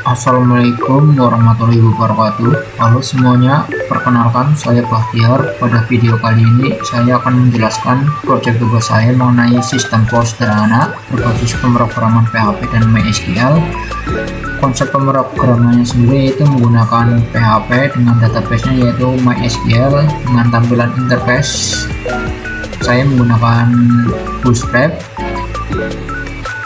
Assalamualaikum warahmatullahi wabarakatuh. Halo semuanya, perkenalkan saya Bahtiar. Pada video kali ini saya akan menjelaskan proyek tugas saya mengenai sistem call sederhana berbasis pemrograman PHP dan MySQL. Konsep pemrogramannya sendiri yaitu menggunakan PHP dengan database-nya yaitu MySQL dengan tampilan interface saya menggunakan Bootstrap.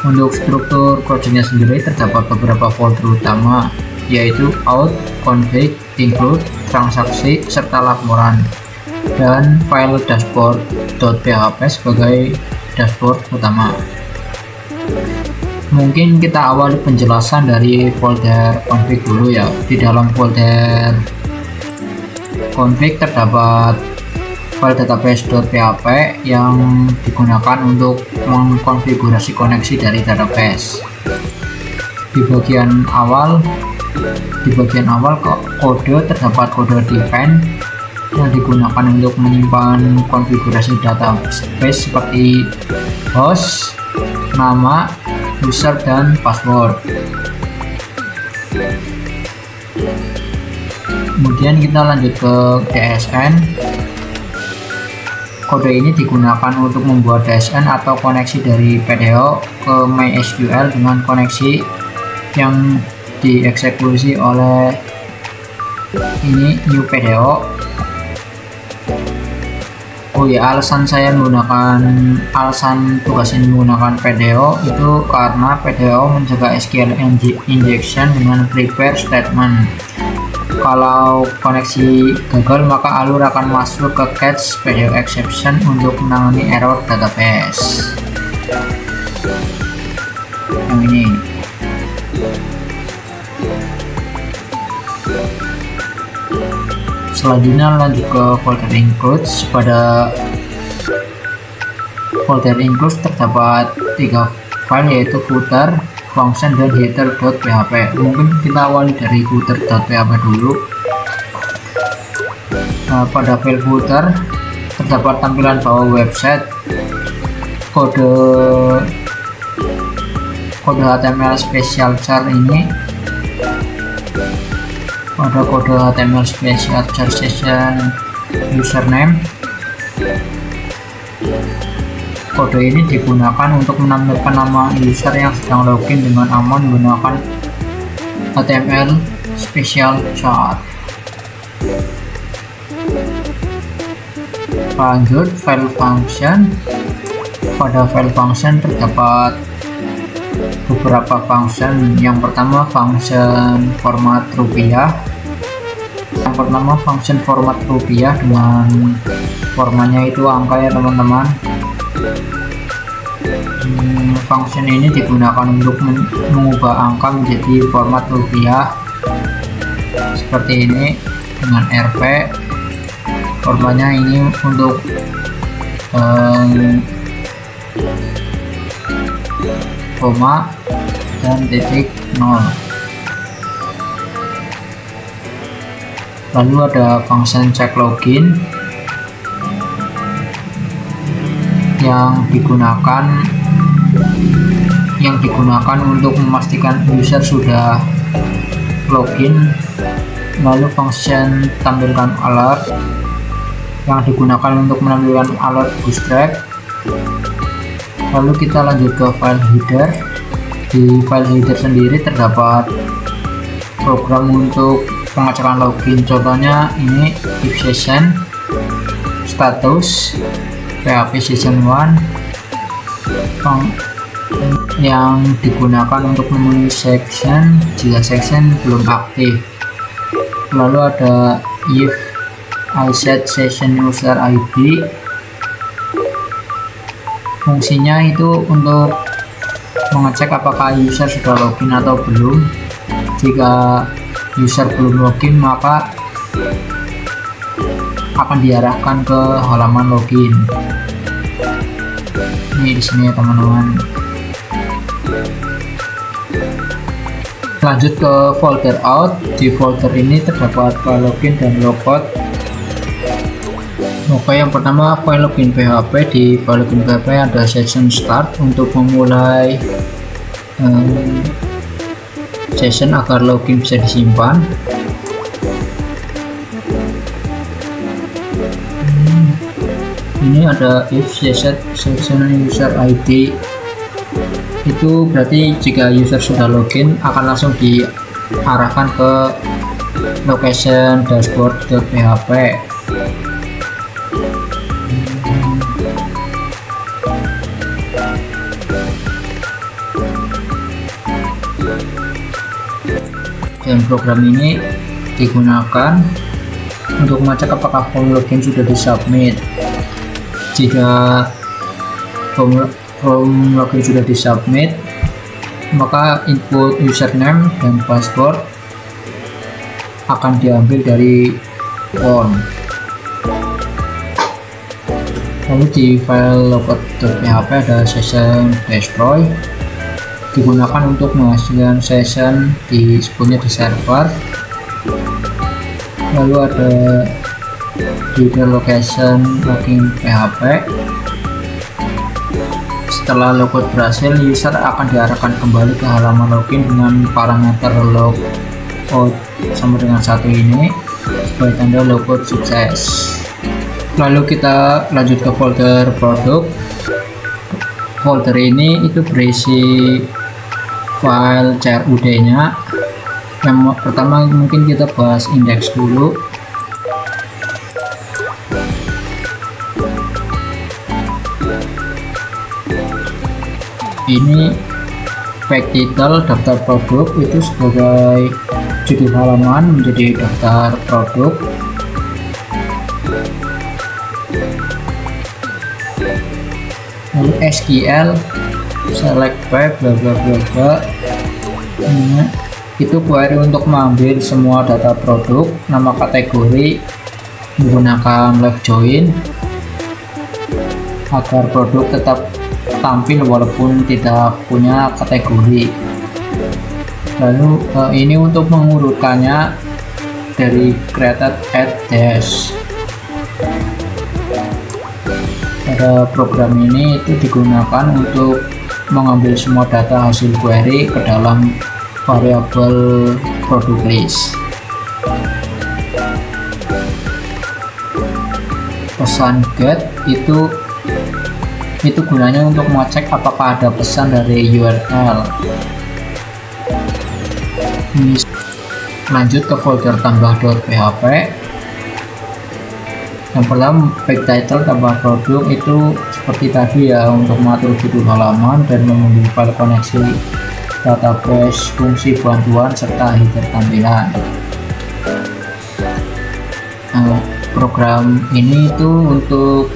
Untuk struktur projectnya sendiri terdapat beberapa folder utama yaitu out, config, include, transaksi, serta laporan, dan file dashboard.php sebagai dashboard utama. Mungkin kita awali penjelasan dari folder config dulu ya. Di dalam folder config terdapat file database.php yang digunakan untuk mengkonfigurasi koneksi dari database. Di bagian awal kode terdapat kode define yang digunakan untuk menyimpan konfigurasi database seperti host, nama, user, dan password. Kemudian kita lanjut ke DSN. Kode ini digunakan untuk membuat DSN atau koneksi dari PDO ke MySQL dengan koneksi yang dieksekusi oleh ini new PDO. Oh ya, alasan tugas ini menggunakan PDO itu karena PDO mencegah SQL injection dengan prepare statement. Kalau koneksi gagal, maka alur akan masuk ke catch PDO exception untuk menangani error database. Yang ini. Selanjutnya lanjut ke folder includes. Pada folder includes terdapat 3 file yaitu footer, function, dan header.php. Mungkin kita awali dari footer.php dulu. Pada file footer terdapat tampilan bawah website, kode HTML special char ini. Pada kode HTML special char session username. Kode ini digunakan untuk menampilkan nama user yang sedang login dengan aman menggunakan HTML special char. Lanjut file function. Pada file function terdapat beberapa function. Yang pertama function format rupiah. Dengan formatnya itu angka ya teman-teman. Function ini digunakan untuk mengubah angka menjadi format rupiah seperti ini dengan Rp. Formatnya ini untuk koma dan titik 0. Lalu ada function check login yang digunakan untuk memastikan user sudah login. Lalu function tampilkan alert yang digunakan untuk menampilkan alert Bootstrap. Lalu kita lanjut ke file header. Di file header sendiri terdapat program untuk pengecekan login. Contohnya ini if session, status, PHP session 1 yang digunakan untuk memenuhi section jika section belum aktif. Lalu ada if I set session user ID. Fungsinya itu untuk mengecek apakah user sudah login atau belum. Jika user belum login, maka akan diarahkan ke halaman login. Ini di sini ya teman-teman. Lanjut ke folder out. Di folder ini terdapat file login dan logout. Oke, yang pertama file login PHP. Di file login PHP ada session start untuk memulai session agar login bisa disimpan. Ini ada if session user ID, itu berarti jika user sudah login akan langsung diarahkan ke location dashboard.php. Dan program ini digunakan untuk mengecek apakah form login sudah disubmit. Jika form login sudah disubmit, maka input username dan password akan diambil dari form. Lalu di file logout.php ada session destroy, digunakan untuk menghasilkan session sebelumnya di server. Lalu ada user location login PHP. Setelah logout berhasil, user akan diarahkan kembali ke halaman login dengan parameter logout sama dengan satu ini sebagai tanda logout sukses. Lalu kita lanjut ke folder produk. Folder ini itu berisi file CRUD nya. Yang pertama mungkin kita bahas indeks dulu. Ini page title daftar produk, itu sebagai judul halaman menjadi daftar produk. Lalu SQL select by bla bla bla bla. Itu query untuk mengambil semua data produk, nama kategori menggunakan left join agar produk tetap tampil walaupun tidak punya kategori. Lalu ini untuk mengurutkannya dari created at dash. Pada program ini itu digunakan untuk mengambil semua data hasil query ke dalam variabel produk list. Pesan get itu gunanya untuk mengecek apakah ada pesan dari URL. Lanjut ke folder tambah.php. Yang pertama page title tambah produk, itu seperti tadi ya, untuk mengatur judul halaman dan mengunduh file koneksi database, fungsi bantuan serta header tampilan. Program ini itu untuk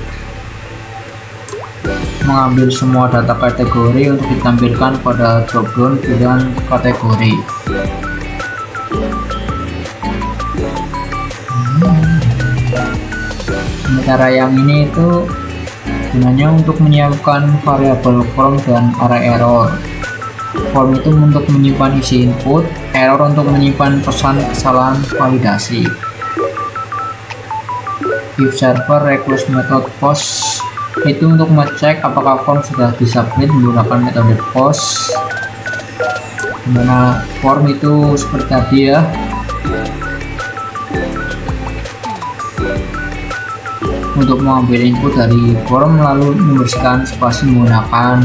mengambil semua data kategori untuk ditampilkan pada dropdown pilihan kategori. Sementara yang ini itu gunanya untuk menyiapkan variabel form dan array error. Form itu untuk menyimpan isi input, error untuk menyimpan pesan kesalahan validasi. If server request method post itu untuk mengecek apakah form sudah disubmit menggunakan metode post, dimana form itu seperti tadi ya. Untuk mengambil input dari form lalu membersihkan spasi menggunakan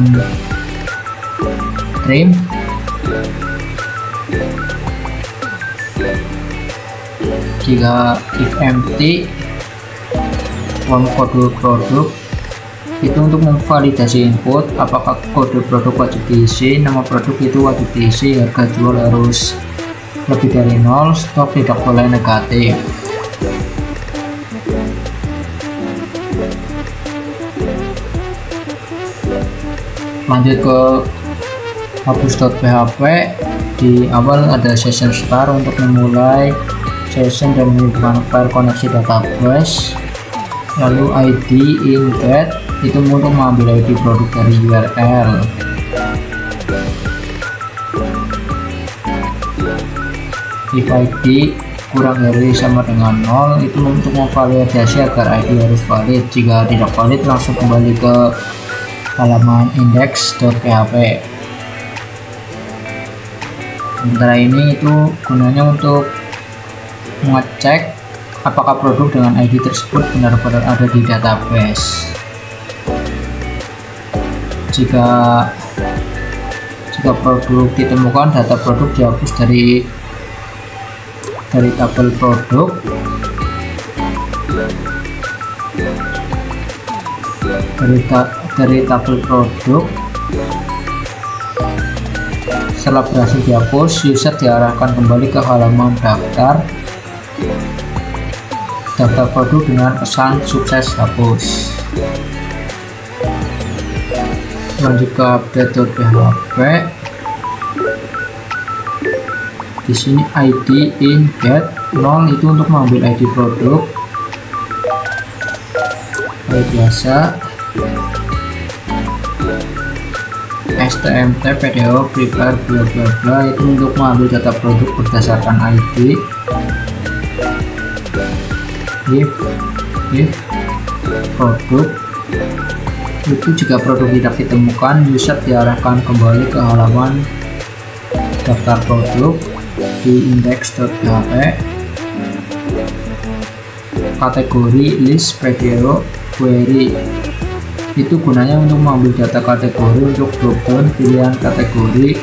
trim. Jika if empty, form kode produk itu untuk memvalidasi input apakah kode produk wajib diisi, nama produk itu wajib diisi, harga jual harus lebih dari 0, stok tidak boleh negatif. Lanjut ke hapus.php. Di awal ada session start untuk memulai session dan menghubungkan file koneksi database. Lalu ID in get itu untuk mengambil ID produk dari URL. If ID kurang dari sama dengan 0 itu untuk memvalidasi agar ID harus valid. Jika tidak valid langsung kembali ke halaman index.php. Sementara ini itu gunanya untuk mengecek apakah produk dengan ID tersebut benar-benar ada di database. Jika produk ditemukan, data produk dihapus dari tabel produk. Dari tabel produk. Setelah berhasil dihapus, user diarahkan kembali ke halaman daftar produk dengan pesan sukses hapus. Lanjut ke update.php. Di sini ID in get 0 itu untuk mengambil ID produk. Kayak biasa. STMT PDO prepare bla bla bla itu untuk mengambil data produk berdasarkan ID. If produk itu jika produk tidak ditemukan, user diarahkan kembali ke halaman daftar produk di index.php. Kategori list PDO query itu gunanya untuk mengambil data kategori untuk dropdown pilihan kategori.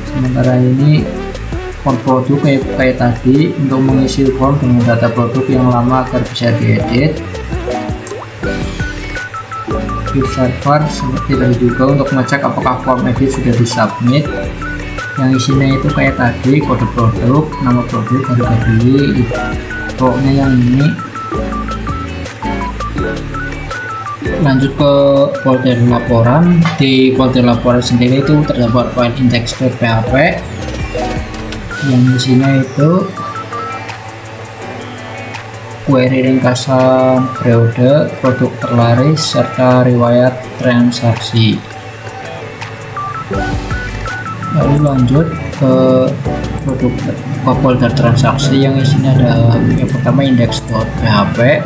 Sementara ini form produk kayak tadi untuk mengisi form dengan data produk yang lama agar bisa diedit. If server seperti tadi juga untuk mengecek apakah form edit sudah disubmit. Yang isinya itu kayak tadi, kode produk, nama produk, harga beli, pokoknya yang ini. Lanjut ke folder laporan. Di folder laporan sendiri itu terdapat file index.php yang isinya itu query ringkasan periode, produk terlaris, serta riwayat transaksi. Lalu lanjut ke folder transaksi yang isinya ada yang pertama index.php.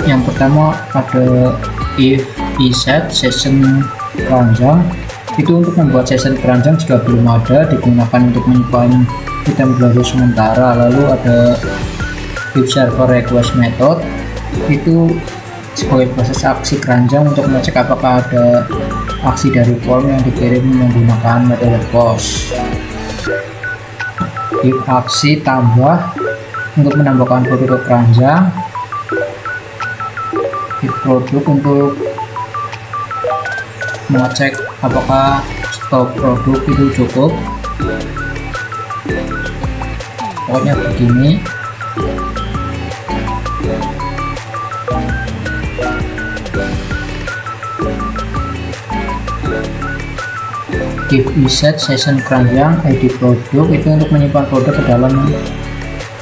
Yang pertama ada if iset session keranjang, itu untuk membuat session keranjang jika belum ada, digunakan untuk menyimpan item belanja sementara. Lalu ada if server request method, itu sebagai proses aksi keranjang untuk mengecek apakah ada aksi dari form yang dikirim menggunakan metode post. If aksi tambah untuk menambahkan produk ke keranjang. If produk untuk mengecek apakah stok produk itu cukup. Pokoknya begini. If iset session keranjang ID produk itu untuk menyimpan produk ke dalam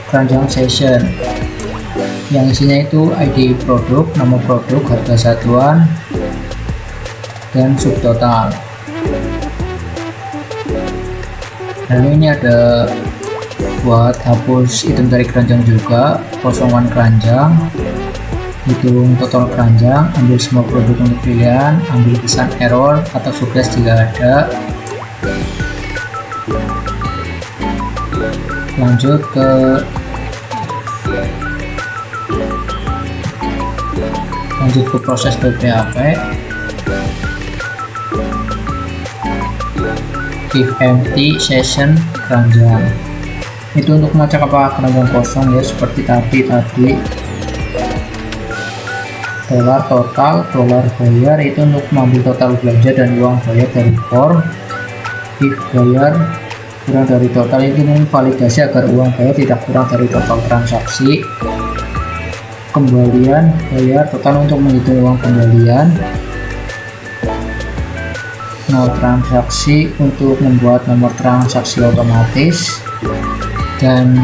keranjang session yang isinya itu ID produk, nama produk, harga satuan, dan subtotal. Lalu ini ada buat hapus item dari keranjang juga, kosongan keranjang, hitung total keranjang, ambil semua produk untuk pilihan, ambil pesan error atau sukses jika ada. Lanjut ke proses .php. If empty session keranjang itu untuk mengecek apakah keranjang kosong ya, seperti tadi dolar total, dolar bayar itu untuk mengambil total belanja dan uang bayar dari form. If bayar kurang dari total itu memvalidasi agar uang bayar tidak kurang dari total transaksi. Kembalian bayar total untuk menghitung uang kembalian. Nol transaksi untuk membuat nomor transaksi otomatis. Dan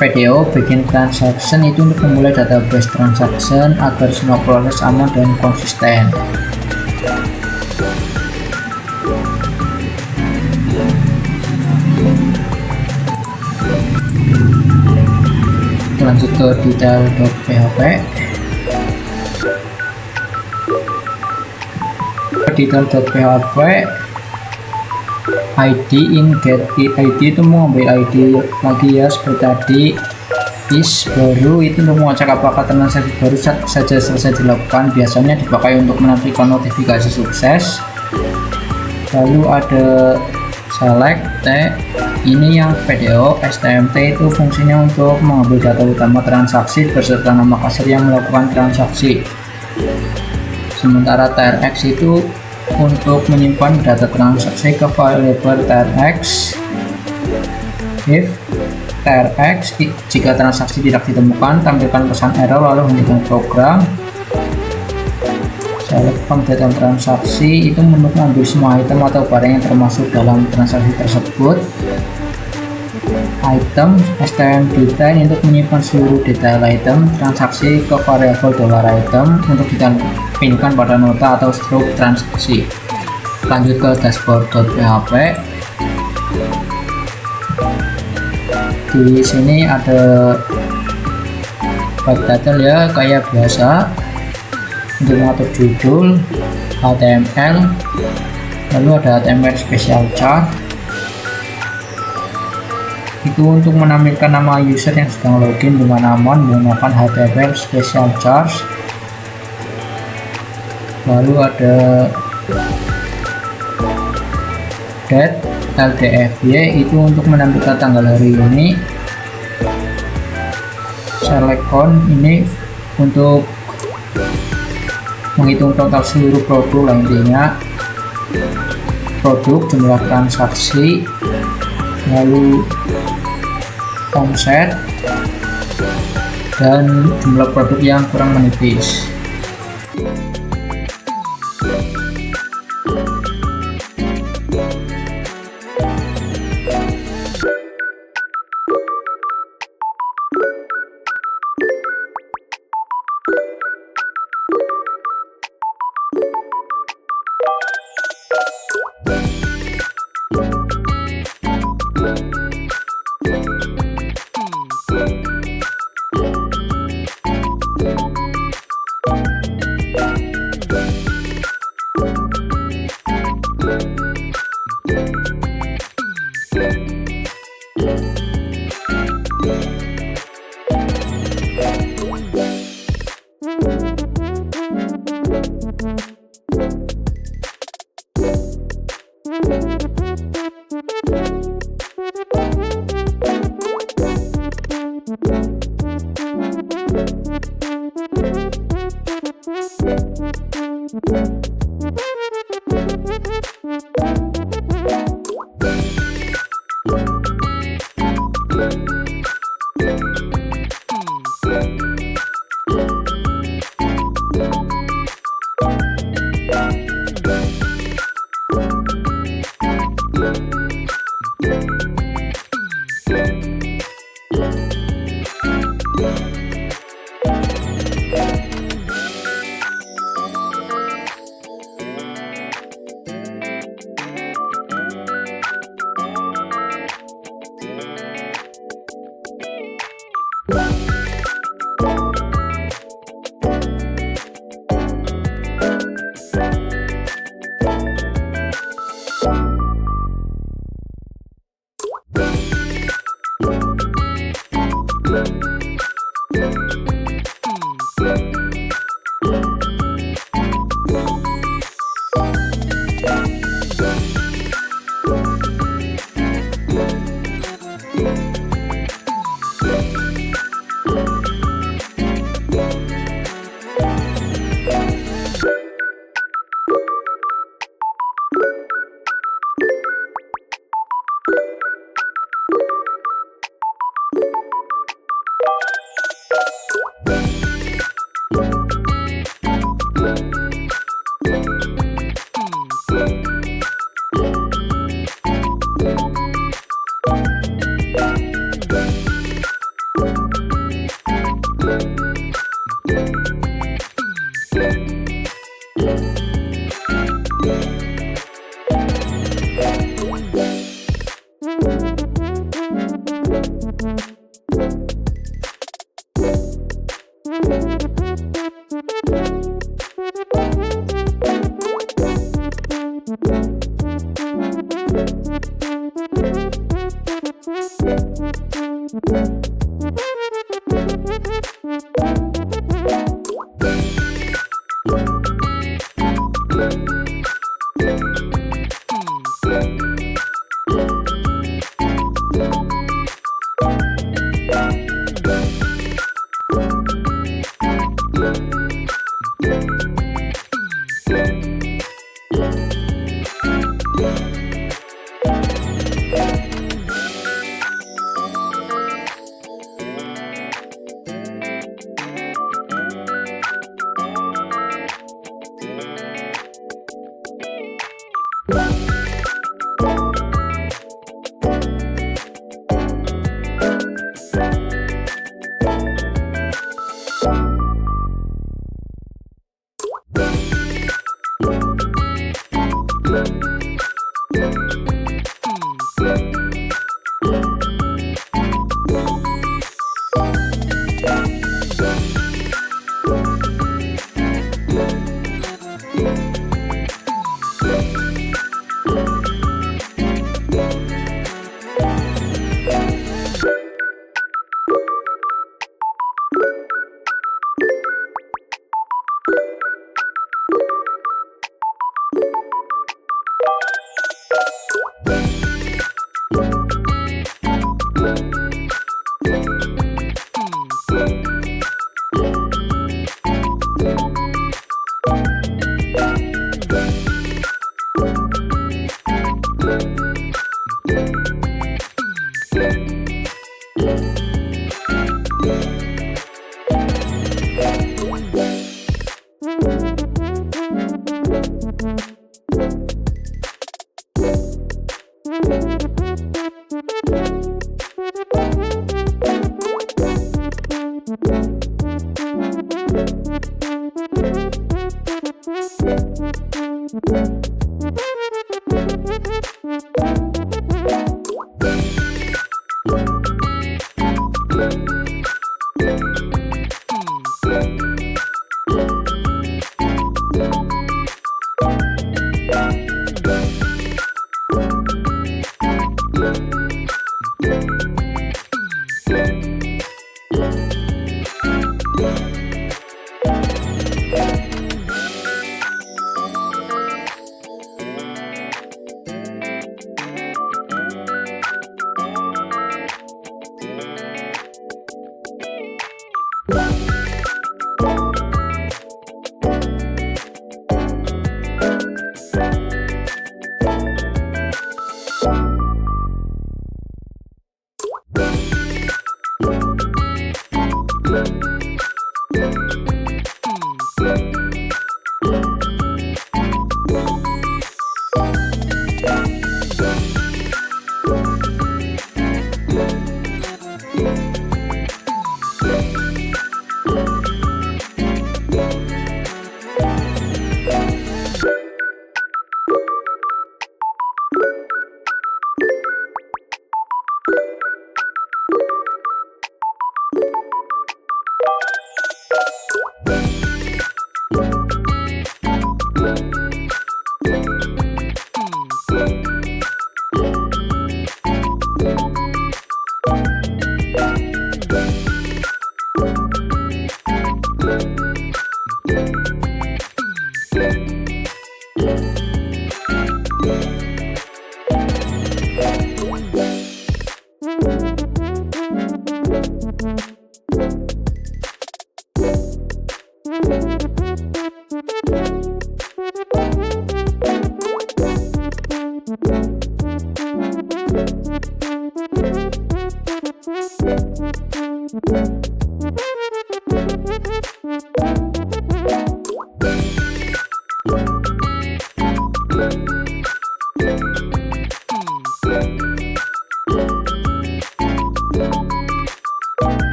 PDO begin transaction itu untuk memulai database transaction agar semua proses aman dan konsisten. Lanjut ke detail.php. editor.php id in get id itu mau ambil id lagi ya, seperti tadi. Is baru itu untuk mengecek apakah transaksi baru saja selesai dilakukan, biasanya dipakai untuk menampilkan notifikasi sukses. Lalu ada select t, ini yang PDO. STMT itu fungsinya untuk mengambil data utama transaksi beserta nama kasir yang melakukan transaksi. Sementara TRX itu untuk menyimpan data transaksi ke variabel TRX. If TRX, jika transaksi tidak ditemukan, tampilkan pesan error lalu hentikan program. Select from data transaksi itu untuk mengambil semua item atau barang yang termasuk dalam transaksi tersebut. Item STM detail untuk menyimpan seluruh detail item transaksi ke variabel $item untuk ditampilkan pada nota atau struk transaksi. Lanjut ke dashboard.php. Di sini ada byte title ya, kayak biasa, untuk mengatur judul, HTML, lalu ada HTML special chart itu untuk menampilkan nama user yang sedang login dengan aman menggunakan HTML special chart. Lalu ada date LDFY itu untuk menampilkan tanggal hari ini. Select count ini untuk menghitung total seluruh produk, intinya produk, jumlah transaksi, lalu omset dan jumlah produk yang kurang menipis.